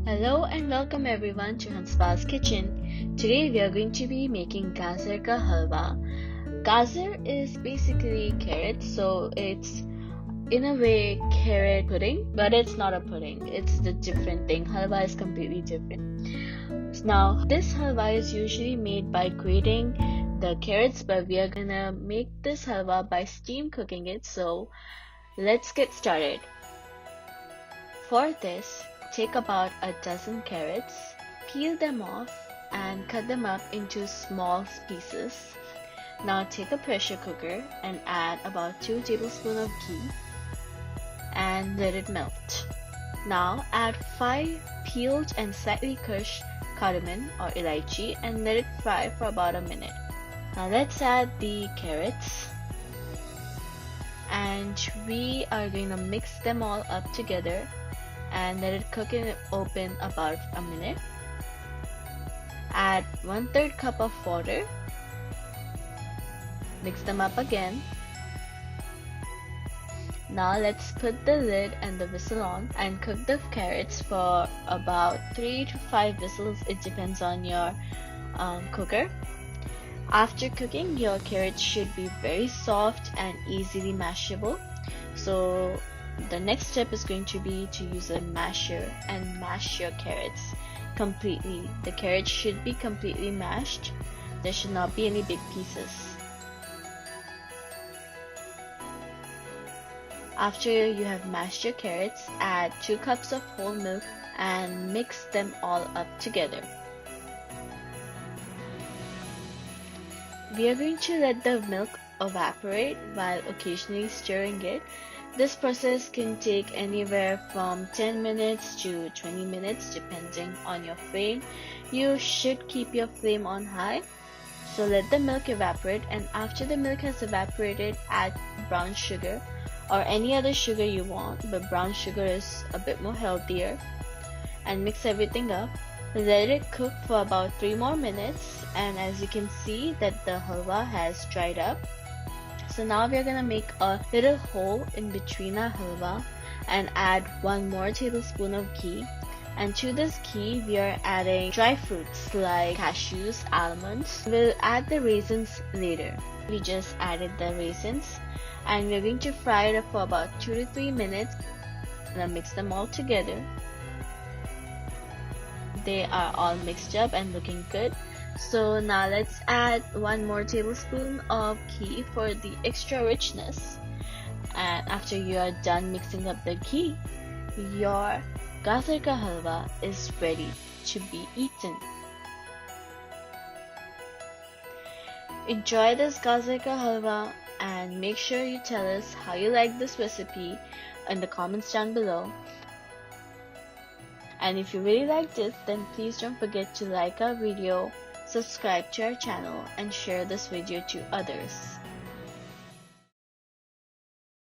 Hello and welcome everyone to Hanspa's kitchen. Today we are going to be making Gazar ka halwa. Gazar is basically carrot, so it's in a way carrot pudding, but it's not a pudding. It's the different thing. Halwa is completely different. Now this halwa is usually made by grating the carrots, but we are gonna make this halwa by steam cooking it. So let's get started. For this, take about a dozen carrots, peel them off and cut them up into small pieces. Now take a pressure cooker and add about 2 tablespoons of ghee and let it melt. Now add 5 peeled and slightly crushed cardamon or elaichi and let it fry for about a minute. Now let's add the carrots and we are going to mix them all up together and let it cook in open about a minute. Add 1/3 cup of water. Mix them up again. Now let's put the lid and the whistle on and cook the carrots for about 3 to 5 whistles. It depends on your cooker. After cooking, your carrots should be very soft and easily mashable. So the next step is going to be to use a masher and mash your carrots completely. The carrots should be completely mashed. There should not be any big pieces. After you have mashed your carrots, add 2 cups of whole milk and mix them all up together. We are going to let the milk evaporate while occasionally stirring it. This process can take anywhere from 10 minutes to 20 minutes depending on your flame. You should keep your flame on high. So let the milk evaporate, and after the milk has evaporated, add brown sugar or any other sugar you want, but brown sugar is a bit more healthier, and mix everything up. Let it cook for about 3 more minutes, and as you can see that the halwa has dried up. So now we are going to make a little hole in between our halwa and add 1 more tablespoon of ghee. And to this ghee, we are adding dry fruits like cashews, almonds. We'll add the raisins later. We just added the raisins and we're going to fry it up for about 2 to 3 minutes. And mix them all together. They are all mixed up and looking good. So now let's add 1 more tablespoon of ghee for the extra richness. And after you are done mixing up the ghee, your Gazar ka halwa is ready to be eaten. Enjoy this Gazar ka halwa and make sure you tell us how you like this recipe in the comments down below. And if you really liked it, then please don't forget to like our video, subscribe to our channel, and share this video to others.